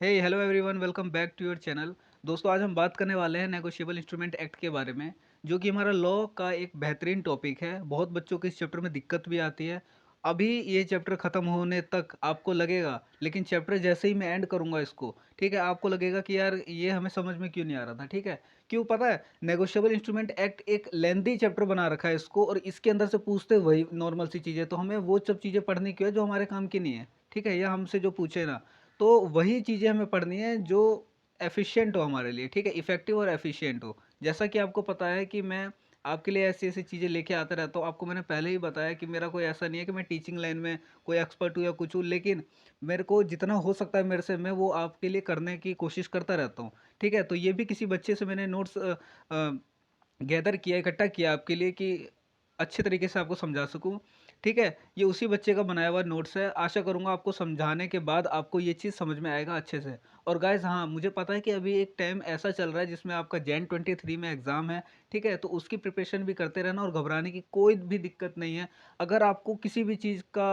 Hey hello everyone, welcome back to your channel. दोस्तों, आज हम बात करने वाले हैं नेगोशिएबल इंस्ट्रूमेंट एक्ट के बारे में, जो कि हमारा लॉ का एक बेहतरीन टॉपिक है। बहुत बच्चों को इस चैप्टर में दिक्कत भी आती है। अभी ये चैप्टर ख़त्म होने तक आपको लगेगा, लेकिन चैप्टर जैसे ही मैं एंड करूँगा इसको, ठीक है, आपको लगेगा कि यार ये हमें समझ में क्यों नहीं आ रहा था। ठीक है, क्यों पता है? नेगोशिएबल इंस्ट्रूमेंट एक्ट एक लेंदी चैप्टर बना रखा है इसको, और इसके अंदर से पूछते वही नॉर्मल सी चीज़ें, तो हमें वो सब चीज़ें पढ़नी क्यों है जो हमारे काम की नहीं है। ठीक है, या हमसे जो पूछे ना, तो वही चीज़ें हमें पढ़नी है जो एफिशिएंट हो हमारे लिए। ठीक है, इफ़ेक्टिव और एफिशिएंट हो। जैसा कि आपको पता है कि मैं आपके लिए ऐसी-ऐसी चीज़ें लेके आता रहता हूँ। आपको मैंने पहले ही बताया कि मेरा कोई ऐसा नहीं है कि मैं टीचिंग लाइन में कोई एक्सपर्ट हूँ या कुछ हूँ, लेकिन मेरे को जितना हो सकता है मेरे से, मैं वो आपके लिए करने की कोशिश करता रहता हूँ। ठीक है, तो ये भी किसी बच्चे से मैंने नोट्स गैदर किया, इकट्ठा किया आपके लिए कि अच्छे तरीके से आपको समझा सकूँ। ठीक है, ये उसी बच्चे का बनाया हुआ नोट्स है। आशा करूँगा आपको समझाने के बाद आपको ये चीज़ समझ में आएगा अच्छे से। और गाइज़, हाँ, मुझे पता है कि अभी एक टाइम ऐसा चल रहा है जिसमें आपका जैन 23 में एग्ज़ाम है। ठीक है, तो उसकी प्रिपरेशन भी करते रहना, और घबराने की कोई भी दिक्कत नहीं है। अगर आपको किसी भी चीज़ का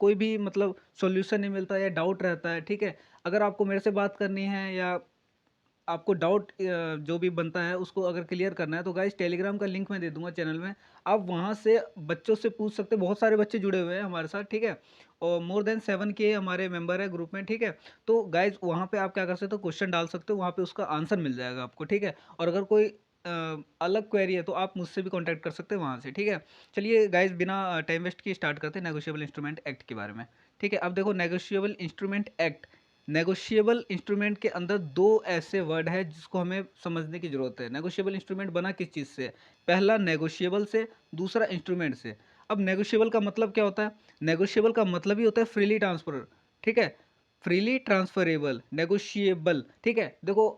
कोई भी मतलब सॉल्यूशन नहीं मिलता या डाउट रहता है, ठीक है, अगर आपको मेरे से बात करनी है या आपको डाउट जो भी बनता है उसको अगर क्लियर करना है, तो गाइस टेलीग्राम का लिंक मैं दे दूंगा चैनल में। आप वहां से बच्चों से पूछ सकते हैं। बहुत सारे बच्चे जुड़े हुए हैं हमारे साथ। ठीक है, और मोर देन 7 के हमारे मेंबर है ग्रुप में। ठीक है, तो गाइज वहां पे आप क्या कर सकते हो, क्वेश्चन डाल सकते हो, वहां पे उसका आंसर मिल जाएगा आपको। ठीक है, और अगर कोई अलग क्वेरी है तो आप मुझसे भी कांटेक्ट कर सकते हैं वहां से। ठीक है, चलिए गाइज, बिना टाइम वेस्ट की स्टार्ट करते हैं नेगोशिएबल इंस्ट्रूमेंट एक्ट के बारे में। ठीक है, अब देखो, negotiable instrument act, negotiable instrument के अंदर दो ऐसे वर्ड है जिसको हमें समझने की जरूरत है। नेगोशिएबल इंस्ट्रूमेंट बना किस चीज़ से? पहला नेगोशिएबल से, दूसरा इंस्ट्रूमेंट से। अब नेगोशिएबल का मतलब क्या होता है? नेगोशिएबल का मतलब ही होता है फ्रीली ट्रांसफर। ठीक है, फ्रीली ट्रांसफरेबल नेगोशिएबल। ठीक है, देखो,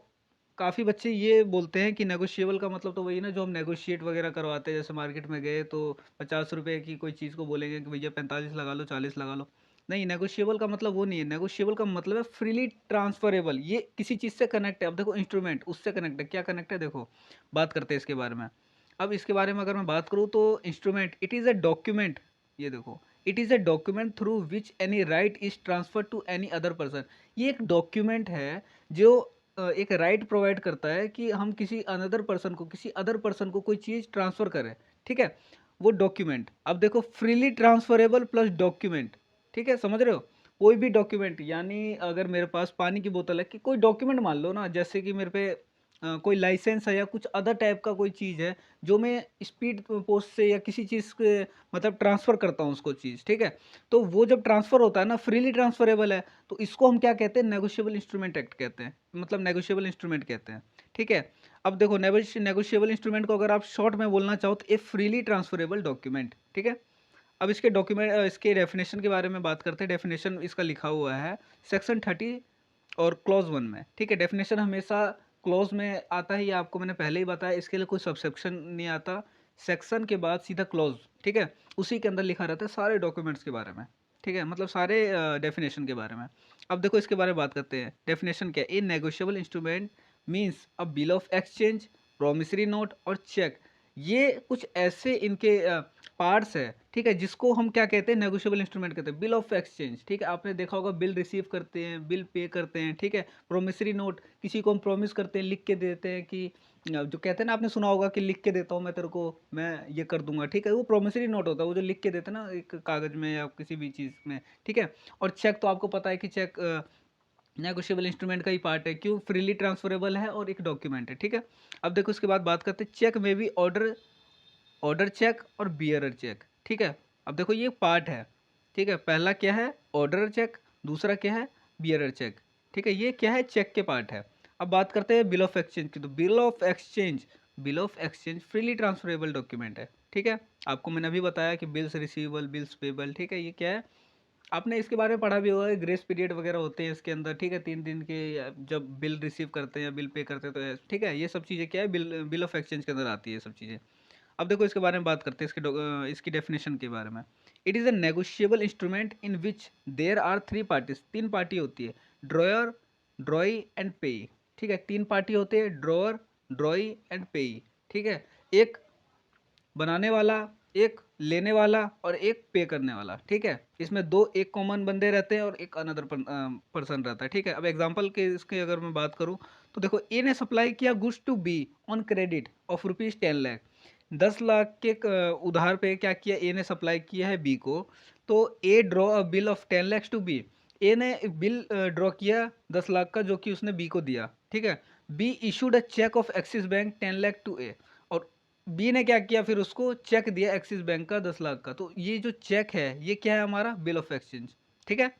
काफ़ी बच्चे ये बोलते हैं कि नेगोशिएबल का मतलब तो वही ना, जो हम नेगोशिएट वगैरह करवाते हैं। जैसे मार्केट में गए तो 50 रुपए की कोई चीज़ को बोलेंगे कि भैया 45 लगा लो, 40 लगा लो। नहीं, नेगोशिएबल का मतलब वो नहीं है। नेगोशिएबल का मतलब है फ्रीली ट्रांसफरेबल। ये किसी चीज़ से कनेक्ट है। अब देखो, इंस्ट्रूमेंट उससे कनेक्ट है। क्या कनेक्ट है, देखो, बात करते हैं इसके बारे में। अब इसके बारे में अगर मैं बात करूँ तो instrument, it is a document. ये देखो, it is a document through which any right is transfer to any other person. ये एक डॉक्यूमेंट है जो एक राइट प्रोवाइड करता है कि हम किसी अनदर पर्सन को, किसी अदर पर्सन को कोई चीज़ ट्रांसफ़र करें। ठीक है, वो डॉक्यूमेंट। अब देखो, फ्रीली ट्रांसफरेबल प्लस डॉक्यूमेंट। ठीक है, समझ रहे हो? कोई भी डॉक्यूमेंट, यानी अगर मेरे पास पानी की बोतल है, कि कोई डॉक्यूमेंट मान लो ना, जैसे कि मेरे पे कोई लाइसेंस है या कुछ अदर टाइप का कोई चीज़ है, जो मैं स्पीड पोस्ट से या किसी चीज़ के मतलब ट्रांसफ़र करता हूँ उसको चीज़। ठीक है, तो वो जब ट्रांसफ़र होता है ना, फ्रीली ट्रांसफरेबल है, तो इसको हम क्या कहते हैं? नेगोशिएबल इंस्ट्रूमेंट एक्ट कहते हैं, मतलब नेगोशिएबल इंस्ट्रूमेंट कहते हैं। ठीक है, अब देखो, नेगोशिएबल इंस्ट्रूमेंट को अगर आप शॉर्ट में बोलना चाहो तो ए फ्रीली ट्रांसफरेबल डॉक्यूमेंट। ठीक है, अब इसके इसके डेफिनेशन के बारे में बात करते हैं। डेफिनेशन इसका लिखा हुआ है सेक्शन 30 और क्लॉज 1 में। ठीक है, डेफिनेशन हमेशा क्लॉज में आता है, ये आपको मैंने पहले ही बताया। इसके लिए कोई सबसेक्शन नहीं आता, सेक्शन के बाद सीधा क्लॉज। ठीक है, उसी के अंदर लिखा रहता है सारे डॉक्यूमेंट्स के बारे में। ठीक है, मतलब सारे डेफिनेशन के बारे में। अब देखो, इसके बारे में बात करते हैं। डेफिनेशन क्या है? A negotiable instrument means a bill of exchange, promissory note और चेक। ये कुछ ऐसे इनके पार्ट्स है। ठीक है, जिसको हम क्या कहते हैं? नेगोशिएबल इंस्ट्रूमेंट कहते हैं। बिल ऑफ एक्सचेंज, ठीक है, आपने देखा होगा, बिल रिसीव करते हैं, बिल पे करते हैं। ठीक है, प्रोमिसरी नोट, किसी को हम प्रॉमिस करते हैं, लिख के देते हैं कि जो कहते हैं ना, आपने सुना होगा कि लिख के देता हूँ मैं तेरे को, मैं ये कर दूंगा। ठीक है, वो प्रोमिसरी नोट होता है, वो जो लिख के देते हैं ना एक कागज में या किसी भी चीज़ में। ठीक है, और चेक तो आपको पता है कि चेक नेगोशिएबल इंस्ट्रूमेंट का ही पार्ट है। क्यों? फ्रीली ट्रांसफरेबल है और एक डॉक्यूमेंट है। ठीक है, अब देखो, इसके बाद बात करते हैं। चेक में भी ऑर्डर, ऑर्डर चेक और बियरर चेक। ठीक है, अब देखो, ये पार्ट है। ठीक है, पहला क्या है? Order cheque. दूसरा क्या है? Bearer cheque. ठीक है, ये क्या है? चेक के पार्ट है। अब बात करते हैं बिल ऑफ एक्सचेंज की। तो bill of exchange, bill of exchange freely transferable document है। ठीक है, आपको मैंने अभी बताया कि बिल्स रिसीवेबल, बिल्स पेबल। ठीक है, ये क्या है? आपने इसके बारे में पढ़ा भी होगा, ग्रेस पीरियड वगैरह होते हैं इसके अंदर। ठीक है, 3 दिन के जब बिल रिसीव करते हैं या बिल पे करते हैं, तो ठीक है, ये सब चीज़ें क्या है? बिल ऑफ एक्सचेंज के अंदर आती है ये सब चीज़ें। अब देखो, इसके बारे में बात करते हैं, इसकी डेफिनेशन के बारे में। It is a negotiable instrument in which there are 3 parties. 3 party होती है, ड्रॉयर, ड्रॉई एंड पेई। ठीक है, 3 पार्टी होते हैं, ड्रॉअर, ड्रॉई एंड पेई। ठीक है, एक बनाने वाला, एक लेने वाला और एक पे करने वाला, ठीक है। इसमें दो एक कॉमन बंदे रहते हैं और एक अनदर पर्सन रहता है, ठीक है। अब एग्जांपल के इसके अगर मैं बात करूं तो देखो, ए ने सप्लाई किया goods to B on credit of rupees 10 lakh. 10 lakh के उधार पे क्या किया, ए ने सप्लाई किया है बी को। तो A draw a bill of 10 lakhs to B. A ने बिल ड्रॉ किया 10 लाख का, जो कि उसने बी को दिया, ठीक है। B issued a cheque of Axis Bank 10 lakh to A, और बी ने क्या किया, फिर उसको चेक दिया एक्सिस बैंक का 10 लाख का। तो ये जो चेक है ये क्या है, हमारा बिल ऑफ एक्सचेंज, ठीक है।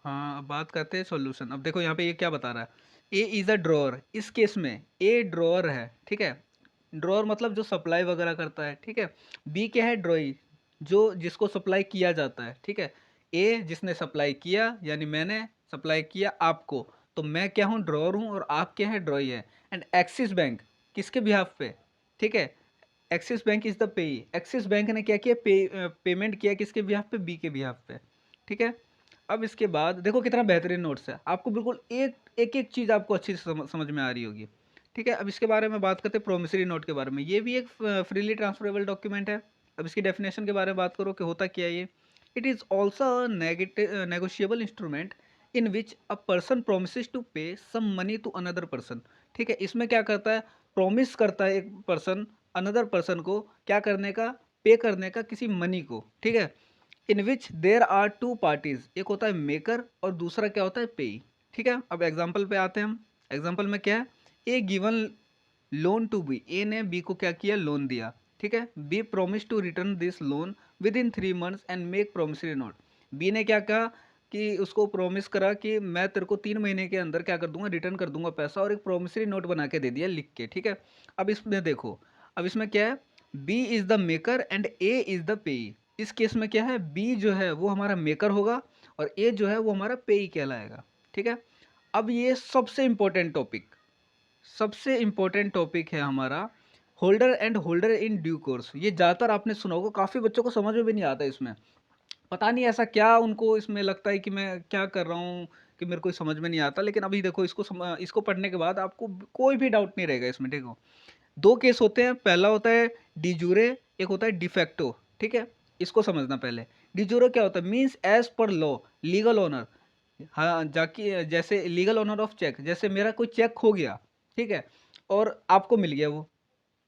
हाँ, अब बात करते हैं सॉल्यूशन। अब देखो यहाँ पे ये क्या बता रहा है, ए इज अ ड्रॉअर। इस केस में ए ड्रॉअर है, ठीक है। ड्रॉअर मतलब जो सप्लाई वगैरह करता है, ठीक है। बी क्या है, ड्रॉई, जो जिसको सप्लाई किया जाता है, ठीक है। ए जिसने सप्लाई किया, यानी मैंने सप्लाई किया आपको, तो मैं क्या हूँ, ड्रॉअर हूँ, और आप क्या है, ड्रॉई है। एंड एक्सिस बैंक किसके बिहाफ पे, ठीक है। एक्सिस बैंक इज द पेई। एक्सिस बैंक ने क्या किया, पेमेंट किया किसके बिहाफ पे, बी के बिहाफ पे, ठीक है। अब इसके बाद देखो कितना बेहतरीन नोट्स है, आपको बिल्कुल एक एक एक चीज़ आपको अच्छी से समझ में आ रही होगी, ठीक है। अब इसके बारे में बात करते हैं प्रोमिसरी नोट के बारे में। ये भी एक फ्रीली ट्रांसफरेबल डॉक्यूमेंट है। अब इसकी डेफिनेशन के बारे में बात करो कि होता क्या है ये। It is also negotiable instrument in which a person promise to pay some money to another person, ठीक है। इसमें क्या करता है, प्रॉमिस करता है एक पर्सन अनदर पर्सन को क्या करने का, पे करने का किसी मनी को, ठीक है। इन विच देर आर टू पार्टीज, एक होता है मेकर और दूसरा क्या होता है पेई, ठीक है। अब एग्जाम्पल पे आते हैं हम। एग्जाम्पल में क्या है, A given loan to B. A ने बी को क्या किया, लोन दिया, ठीक है। B promise to return this loan within 3 months and make promissory note. B ने क्या कहा कि उसको प्रोमिस करा कि मैं तेरे को 3 महीने के अंदर क्या कर दूंगा, रिटर्न कर दूंगा पैसा, और एक प्रोमिसरी नोट बना के दे दिया लिख के, ठीक है। अब इसमें देखो, अब इसमें क्या है, B is the maker and A is the payee. इस केस में क्या है, बी जो है वो हमारा मेकर होगा और ए जो है वो हमारा पेई कहलाएगा, ठीक है। अब ये सबसे इंपॉर्टेंट टॉपिक है हमारा, holder and holder in due course. ये ज़्यादातर आपने सुना होगा, काफ़ी बच्चों को समझ में भी नहीं आता इसमें। पता नहीं ऐसा क्या उनको इसमें लगता है कि मैं क्या कर रहा हूँ, कि मेरे को समझ में नहीं आता। लेकिन अभी देखो, इसको पढ़ने के बाद आपको कोई भी डाउट नहीं रहेगा इसमें, ठीक हो। दो केस होते हैं, पहला होता है डिजूरे, एक होता है डिफेक्टो, ठीक है। इसको समझना पहले। डिजूरे क्या होता है, means as per law legal owner. हाँ, जाके जैसे लीगल ओनर ऑफ चेक, जैसे मेरा कोई चेक खो गया, ठीक है, और आपको मिल गया वो,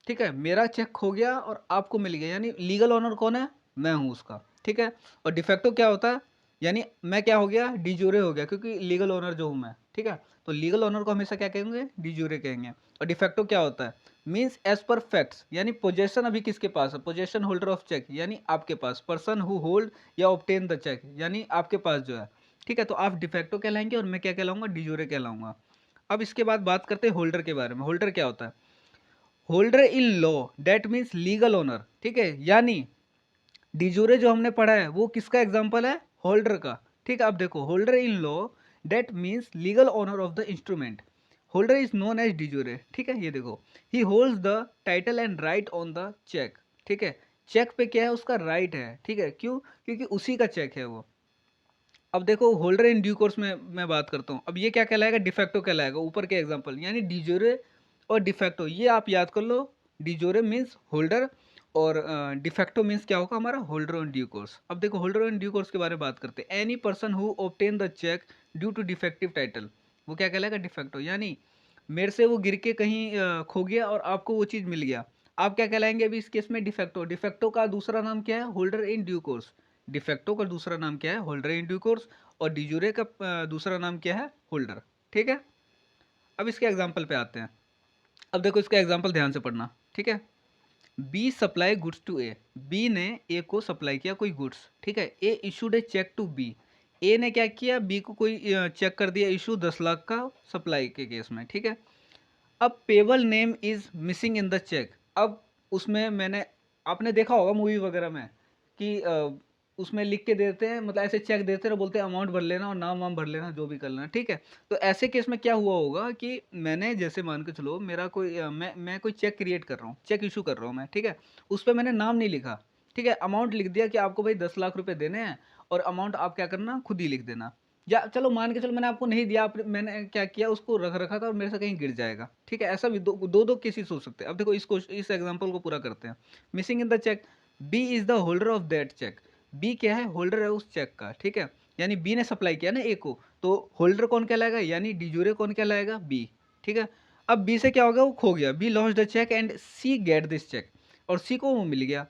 ठीक है। मेरा चेक खो गया और आपको मिल गया, यानी लीगल ओनर कौन है, मैं हूँ उसका, ठीक है। और डिफेक्टो क्या होता है, यानी मैं क्या हो गया, डिजूरे हो गया, क्योंकि लीगल ओनर जो हूँ मैं, ठीक है। तो लीगल ओनर को हमेशा क्या कहेंगे, डिजूरे कहेंगे। और डिफेक्टो क्या होता है, मीन्स एज पर फैक्ट्स, यानी पोजेशन अभी किसके पास है, पोजेशन होल्डर ऑफ चेक, यानी आपके पास, पर्सन हु होल्ड या ऑब्टेन द चेक, यानी आपके पास जो है, ठीक है। तो आप डिफेक्टो कहलाएंगे और मैं क्या कहलाऊंगा, डिजूरे कहलाऊंगा। अब इसके बाद बात करते हैं होल्डर के बारे में। होल्डर क्या होता है, holder in law that means legal owner, ठीक है। यानी डिजूरे जो हमने पढ़ा है वो किसका एग्जांपल है, होल्डर का, ठीक है। अब देखो, holder in law that means legal owner of the instrument. Holder is known as de jure, ठीक है। ये देखो, he holds the title and right on the cheque, ठीक है। चेक पे क्या है, उसका राइट है, ठीक है। क्यों, क्योंकि उसी का चेक है वो। अब देखो, होल्डर इन ड्यू कोर्स में मैं बात करता हूँ। अब ये क्या कहलाएगा, डिफेक्टो कहलाएगा, ऊपर के एग्जांपल, यानी डिजोरे और डिफेक्टो, ये आप याद कर लो। डिजोरे मीन्स होल्डर, और डिफेक्टो मीन्स क्या होगा, हमारा होल्डर ऑन ड्यू कोर्स। अब देखो, होल्डर ऑन ड्यू कोर्स के बारे में बात करते हैं। Any person who obtain the cheque due to defective title, वो क्या कहलाएगा, डिफेक्टो। यानी मेरे से वो गिर के कहीं खो गया और आपको वो चीज़ मिल गया, आप क्या कहलाएंगे अभी इस केस में, डिफेक्टो। डिफेक्टो का दूसरा नाम क्या है, holder in due course. De facto का दूसरा नाम क्या है, होल्डर इन ड्यू कोर्स। और डिजूरे का दूसरा नाम क्या है, होल्डर, ठीक है। अब इसके एग्जाम्पल पे आते हैं। अब देखो, इसका एग्जाम्पल ध्यान से पढ़ना, ठीक है। B supply goods to A. B ने ए को सप्लाई किया कोई गुड्स, ठीक है। A issued a cheque to B. A ने क्या किया, बी को कोई चेक कर दिया इशू 10 लाख का सप्लाई के केस में, ठीक है। अब payable name is missing in the cheque. अब उसमें मैंने, आपने देखा होगा मूवी वगैरह में कि उसमें लिख के देते हैं, मतलब ऐसे चेक देते हैं, बोलते हैं अमाउंट भर लेना और नाम वाम भर लेना, जो भी कर लेना, ठीक है। तो ऐसे केस में क्या हुआ होगा कि मैंने, जैसे मान के चलो, मेरा कोई मैं कोई चेक क्रिएट कर रहा हूँ, चेक इशू कर रहा हूँ मैं, ठीक है। उस पर मैंने नाम नहीं लिखा, ठीक है। अमाउंट लिख दिया कि आपको भाई 10 लाख रुपए देने हैं, और अमाउंट आप क्या करना, खुद ही लिख देना। या चलो मान के चलो मैंने आपको नहीं दिया, मैंने क्या किया, उसको रख रखा था और मेरे से कहीं गिर जाएगा, ठीक है? ऐसा भी दो केसेस हो सकते हैं। अब देखो इस एग्जांपल को पूरा करते हैं। Missing in the cheque, B is the holder of that cheque. B क्या है? होल्डर है उस चेक का, ठीक है? यानी बी ने सप्लाई किया ना ए को, तो होल्डर कौन कहलाएगा? यानी डिजूरे कौन कहलाएगा? बी, ठीक है? अब बी से क्या हो गया? वो खो गया। B lost the cheque and C get this cheque, और सी को वो मिल गया।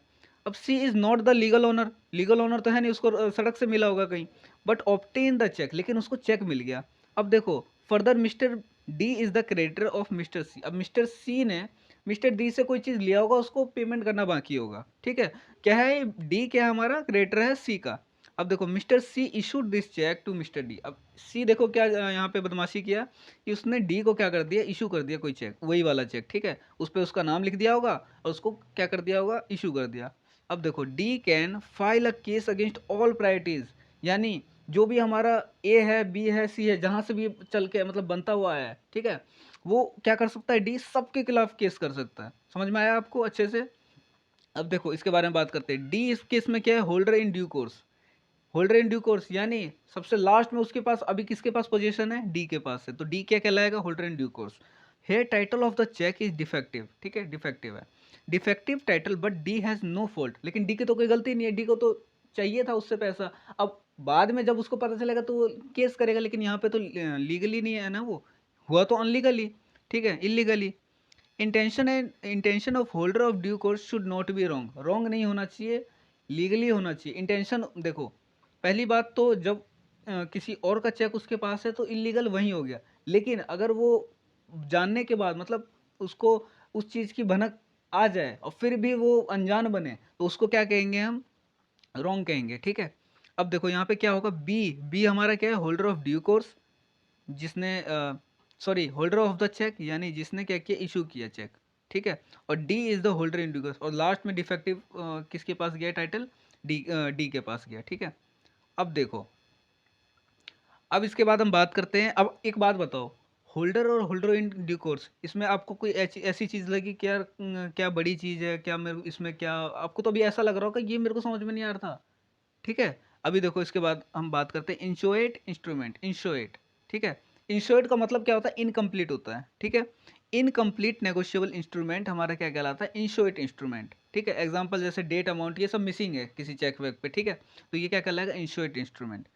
अब C is not the legal owner, legal owner तो है नहीं, उसको सड़क से मिला होगा कहीं, बट ऑब्टेन द चेक, लेकिन उसको चेक मिल गया। अब देखो further mister D is the creditor of mister C. अब मिस्टर सी ने मिस्टर डी से कोई चीज़ लिया होगा, उसको पेमेंट करना बाकी होगा, ठीक है? क्या है? डी क्या है? हमारा क्रेडिटर है सी का। अब देखो mister C issued this cheque to mister D. अब सी देखो क्या यहाँ पे बदमाशी किया कि उसने डी को क्या कर दिया? इशू कर दिया कोई चेक, वही वाला चेक, ठीक है? उस पर उसका नाम लिख दिया होगा और उसको क्या कर दिया होगा? इशू कर दिया। अब देखो D can file a case against all priorities, यानी जो भी हमारा ए है, बी है, सी है, जहां से भी चल के मतलब बनता हुआ है, ठीक है, वो क्या कर सकता है? डी सबके खिलाफ केस कर सकता है। समझ में आया आपको अच्छे से? अब देखो इसके बारे में बात करते हैं। डी इस केस में क्या है? Holder in due course. Holder in due course यानी सबसे लास्ट में उसके पास अभी किसके पास पोजीशन है? डी के पास है, तो डी क्या कहलाएगा? Holder in due course. Here title of the cheque is defective, ठीक है? डिफेक्टिव है, defective title, but D has no fault, लेकिन डी की तो कोई गलती नहीं है, डी को तो चाहिए था उससे पैसा। अब बाद में जब उसको पता चलेगा तो वो केस करेगा, लेकिन यहाँ पे तो लीगली नहीं है ना, वो हुआ तो अनलीगली, ठीक है? Illegally. Intention of holder of due course should not be wrong, wrong नहीं होना चाहिए, लीगली होना चाहिए। इंटेंशन देखो, पहली बात तो जब किसी और का चेक उसके पास है तो इलीगल वहीं हो गया, लेकिन अगर वो जानने के बाद मतलब उसको उस चीज़ की भनक आ जाए और फिर भी वो अनजान बने, तो उसको क्या कहेंगे हम? रॉन्ग कहेंगे, ठीक है? अब देखो यहाँ पे क्या होगा? बी, बी हमारा क्या है? होल्डर ऑफ ड्यू कोर्स, जिसने sorry holder of the cheque यानी जिसने क्या किया? इशू किया चेक, ठीक है? और D is the holder in due course, और लास्ट में डिफेक्टिव किसके पास गया टाइटल? डी, डी के पास गया, ठीक है? अब देखो, अब इसके बाद हम बात करते हैं। अब एक बात बताओ, होल्डर और होल्डर इन ड्यू कोर्स, इसमें आपको कोई ऐसी ऐसी चीज़ लगी कि यार क्या बड़ी चीज़ है क्या? मेरे इसमें क्या आपको तो अभी ऐसा लग रहा होगा कि ये मेरे को समझ में नहीं आ रहा था, ठीक है? अभी देखो इसके बाद हम बात करते हैं इंश्योरेट इंस्ट्रूमेंट, इंश्योरेट, ठीक है? इंश्योरेट का मतलब क्या होता है? इनकम्प्लीट होता है, ठीक है? इनकम्प्लीट नेगोशिएबल इंस्ट्रूमेंट हमारा क्या कहलाता है? इंश्योरेट इंस्ट्रूमेंट, ठीक है? एग्जांपल जैसे डेट, अमाउंट, ये सब मिसिंग है किसी चेक वेक पे, ठीक है? तो ये क्या कहलाएगा? इंश्योरेट इंस्ट्रूमेंट।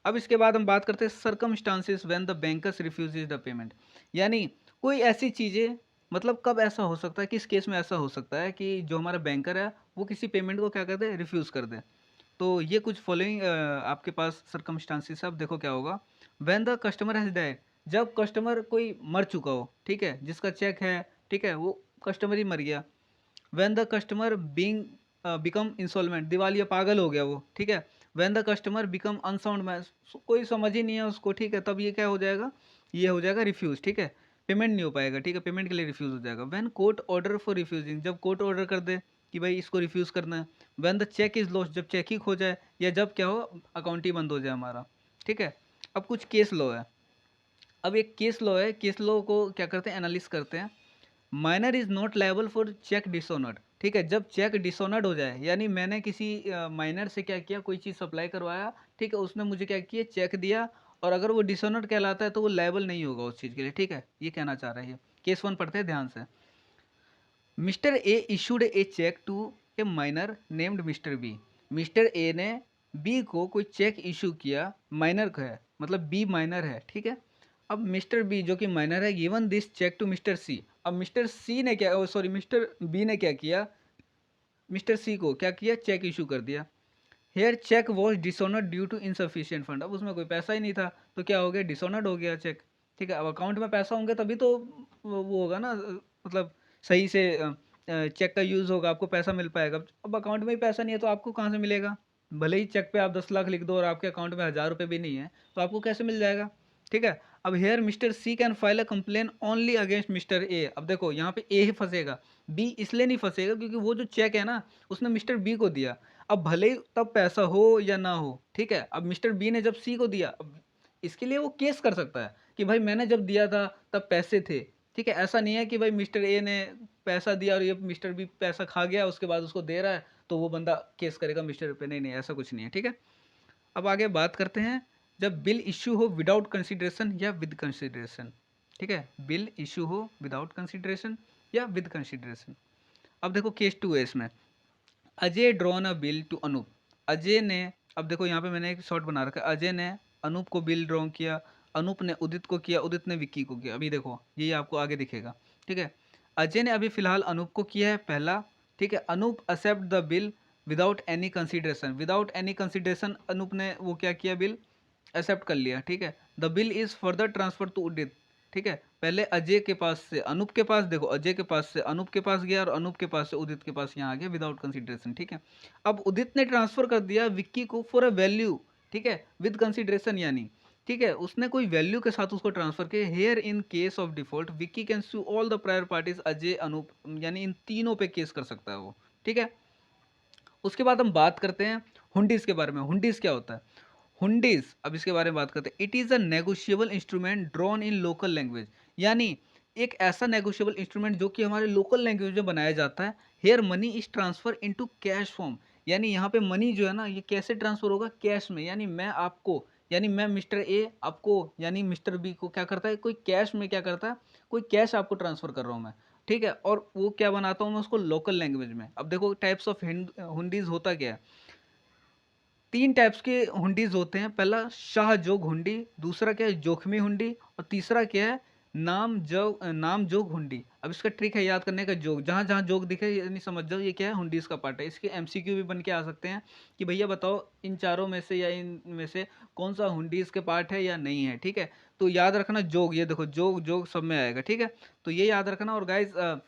अब इसके बाद हम बात करते हैं circumstances when the bankers refuses the payment, यानी कोई ऐसी चीज़ें, मतलब कब ऐसा हो सकता है, किस केस में ऐसा हो सकता है कि जो हमारा बैंकर है वो किसी पेमेंट को क्या कर दे? रिफ्यूज़ कर दे। तो ये कुछ फॉलोइंग आपके पास सरकमस्टांसिस, अब देखो क्या होगा? When the customer has died, जब कस्टमर कोई मर चुका हो, ठीक है? जिसका चेक है, ठीक है, वो कस्टमर ही मर गया। When the customer being become insolvent, दिवालिया, पागल हो गया वो, ठीक है? When the customer become unsound man, कोई समझ ही नहीं है उसको, ठीक है? तब ये क्या हो जाएगा? ये हो जाएगा रिफ्यूज, ठीक है? पेमेंट नहीं हो पाएगा, ठीक है? पेमेंट के लिए रिफ्यूज हो जाएगा। When court order for refusing, जब कोर्ट ऑर्डर कर दे कि भाई इसको रिफ्यूज करना है। When the cheque is lost, जब चेक ही खो जाए, या जब क्या हो? अकाउंट ही बंद हो जाए हमारा, ठीक है? अब कुछ केस लॉ है। अब एक केस लॉ है, केस लॉ को क्या करते हैं? एनालिस करते हैं। Minor is not liable for cheque dishonoured, ठीक है? जब चेक डिसऑनर्ड हो जाए, यानी मैंने किसी माइनर से क्या किया? कोई चीज़ सप्लाई करवाया, ठीक है? उसने मुझे क्या किया? चेक दिया, और अगर वो डिसऑनर्ड कहलाता है तो वो लायबल नहीं होगा उस चीज़ के लिए, ठीक है? ये कहना चाह रहा है ये। केस वन पढ़ते हैं ध्यान से। Mister A issued a cheque to a minor named mister B, mister A ने बी को कोई चेक इशू किया, माइनर का है, मतलब बी माइनर है, ठीक है? अब मिस्टर बी जो कि माइनर है, given this cheque to mister C. अब मिस्टर सी ने क्या, सॉरी मिस्टर बी ने क्या किया? मिस्टर सी को क्या किया? चेक इशू कर दिया। Here cheque was dishonoured due to insufficient fund, अब उसमें कोई पैसा ही नहीं था, तो क्या हो गया? डिसऑनर्ड हो गया चेक, ठीक है? अब अकाउंट में पैसा होंगे तभी तो वो होगा ना, मतलब सही से चेक का यूज़ होगा, आपको पैसा मिल पाएगा। अब अकाउंट में ही पैसा नहीं है तो आपको कहाँ से मिलेगा? भले ही चेक पे आप 10 लाख लिख दो और आपके अकाउंट में 1,000 रुपये भी नहीं है, तो आपको कैसे मिल जाएगा? ठीक है? अब here mister C can file a complain only against mister A. अब देखो यहाँ पे ए ही फंसेगा, बी इसलिए नहीं फंसेगा क्योंकि वो जो चेक है ना, उसने मिस्टर बी को दिया। अब भले ही तब पैसा हो या ना हो, ठीक है? अब मिस्टर बी ने जब सी को दिया, अब इसके लिए वो केस कर सकता है कि भाई मैंने जब दिया था तब पैसे थे, ठीक है? ऐसा नहीं है कि भाई मिस्टर ए ने पैसा दिया और ये मिस्टर बी पैसा खा गया उसके बाद उसको दे रहा है तो वो बंदा केस करेगा मिस्टर पे, नहीं नहीं ऐसा कुछ नहीं है, ठीक है? अब आगे बात करते हैं। जब बिल इश्यू हो विदाउट कंसिडरेशन या विद कंसिडरेशन। ठीक है, बिल इश्यू हो विदाउट कंसिडरेशन या विद कंसिडरेशन। अब देखो केस 2 है इसमें। Ajay drawn a bill to Anup. Ajay ने, अब देखो यहाँ पे मैंने एक शॉर्ट बना रखा है, अजय ने अनूप को बिल ड्रॉ किया, अनूप ने उदित को किया, उदित ने विक्की को किया। अभी देखो ये आपको आगे दिखेगा। ठीक है, अजय ने अभी फिलहाल अनूप को किया है पहला। ठीक है, Anup accept the bill without any consideration. Without any consideration Anup ने वो क्या किया, बिल एक्सेप्ट कर लिया। ठीक है, the bill is further transfer to Udit. ठीक है, पहले अजय के पास से अनूप के पास, देखो अजय के पास से अनूप के पास गया और अनूप के पास से उदित के पास यहाँ आ गया विदाउट कंसिडरेशन। ठीक है, अब उदित ने ट्रांसफर कर दिया विक्की को फॉर अ वैल्यू। ठीक है, विद कंसिडरेशन यानी, ठीक है, उसने कोई वैल्यू के साथ उसको ट्रांसफर किया। Here in case of default Vicky can sue all the prior parties Ajay Anup, यानी इन तीनों पे केस कर सकता है वो। ठीक है, उसके बाद हम बात करते हैं हुंडीज के बारे में। हुंडीज क्या होता है? हुंडीज, अब इसके बारे में बात करते हैं। It is a negotiable instrument drawn in local language, यानी एक ऐसा नेगोशिएबल इंस्ट्रूमेंट जो कि हमारे लोकल लैंग्वेज में बनाया जाता है। Here money is transfer into cash form, यानी यहाँ पे मनी जो है ना ये कैसे ट्रांसफर होगा, कैश में। यानी मैं आपको, यानी मैं मिस्टर ए आपको, यानी मिस्टर बी को क्या करता है, कोई कैश में क्या करता है, कोई कैश आपको ट्रांसफर कर रहा हूँ मैं। ठीक है, और वो क्या बनाता हूँ मैं उसको लोकल लैंग्वेज में। अब देखो टाइप्स ऑफ हुंडीज होता क्या है। 3 टाइप्स के हुंडीज होते हैं। पहला शाह जोग हुंडी, दूसरा क्या है जोखमी हुंडी, और तीसरा क्या है नाम जोग हुंडी। अब इसका ट्रिक है याद करने का, जोग जहाँ जहाँ जोग दिखे यानी समझ जाओ ये क्या है, हुंडीज का पार्ट है। इसके एमसीक्यू भी बन के आ सकते हैं कि भैया बताओ इन चारों में से या इन में से कौन सा हुंडीज के पार्ट है या नहीं है। ठीक है, तो याद रखना जोग, ये देखो जोग जोग सब में आएगा। ठीक है, तो ये याद रखना। और गाइज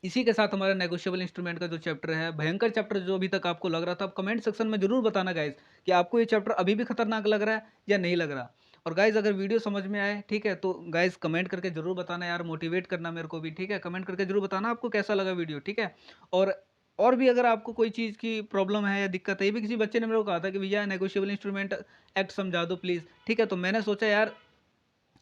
इसी के साथ हमारा नेगोशिएबल इंस्ट्रूमेंट का जो चैप्टर है, भयंकर चैप्टर जो अभी तक आपको लग रहा था, आप कमेंट सेक्शन में जरूर बताना गाइज कि आपको ये चैप्टर अभी भी खतरनाक लग रहा है या नहीं लग रहा। और गाइज अगर वीडियो समझ में आए, ठीक है, तो गाइज कमेंट करके जरूर बताना यार, मोटिवेट करना मेरे को भी। ठीक है, कमेंट करके जरूर बताना आपको कैसा लगा वीडियो। ठीक है, और भी अगर आपको कोई चीज़ की प्रॉब्लम है या दिक्कत है, ये भी किसी बच्चे ने मेरे को कहा था कि भैया नेगोशिएबल इंस्ट्रूमेंट एक्ट समझा दो प्लीज़। ठीक है, तो मैंने सोचा यार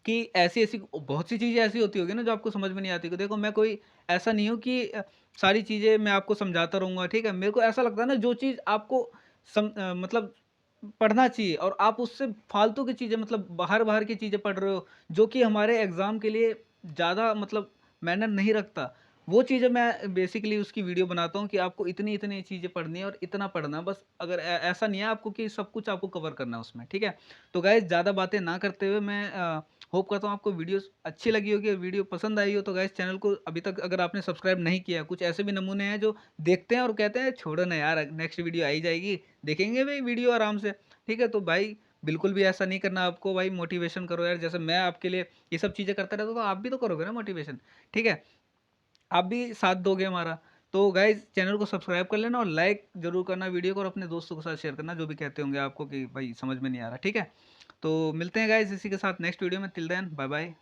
कि ऐसी-ऐसी बहुत सी चीज़ें ऐसी होती होगी ना जो आपको समझ में नहीं आती। कि देखो मैं कोई ऐसा नहीं हूँ कि सारी चीज़ें मैं आपको समझाता रहूँगा। ठीक है, मेरे को ऐसा लगता है ना जो चीज़ आपको मतलब पढ़ना चाहिए और आप उससे फालतू की चीज़ें, मतलब बाहर-बाहर की चीज़ें पढ़ रहे हो जो कि हमारे एग्ज़ाम के लिए ज़्यादा मतलब मायने नहीं रखता। वो चीज़ें मैं बेसिकली उसकी वीडियो बनाता हूँ कि आपको इतनी-इतनी चीज़ें पढ़नी है और इतना पढ़ना बस। अगर ऐसा नहीं है आपको कि सब कुछ आपको कवर करना है उसमें। ठीक है, तो गाइज़ ज़्यादा बातें ना करते हुए मैं होप करता हूँ आपको वीडियोस अच्छी लगी होगी और वीडियो पसंद आई हो। तो गाइस चैनल को अभी तक अगर आपने सब्सक्राइब नहीं किया, कुछ ऐसे भी नमूने हैं जो देखते हैं और कहते हैं छोड़ो ना यार नेक्स्ट वीडियो आई जाएगी, देखेंगे भाई वीडियो आराम से। ठीक है, तो भाई बिल्कुल भी ऐसा नहीं करना आपको भाई, मोटिवेशन करो यार। जैसे मैं आपके लिए ये सब चीज़ें करता रहता हूँ तो आप भी तो करोगे ना मोटिवेशन। ठीक है, आप भी साथ दोगे हमारा। तो गाइज चैनल को सब्सक्राइब कर लेना और लाइक जरूर करना वीडियो को, और अपने दोस्तों के साथ शेयर करना जो भी कहते होंगे आपको कि भाई समझ में नहीं आ रहा। ठीक है, तो मिलते हैं गाइज इसी के साथ नेक्स्ट वीडियो में। Till then bye bye.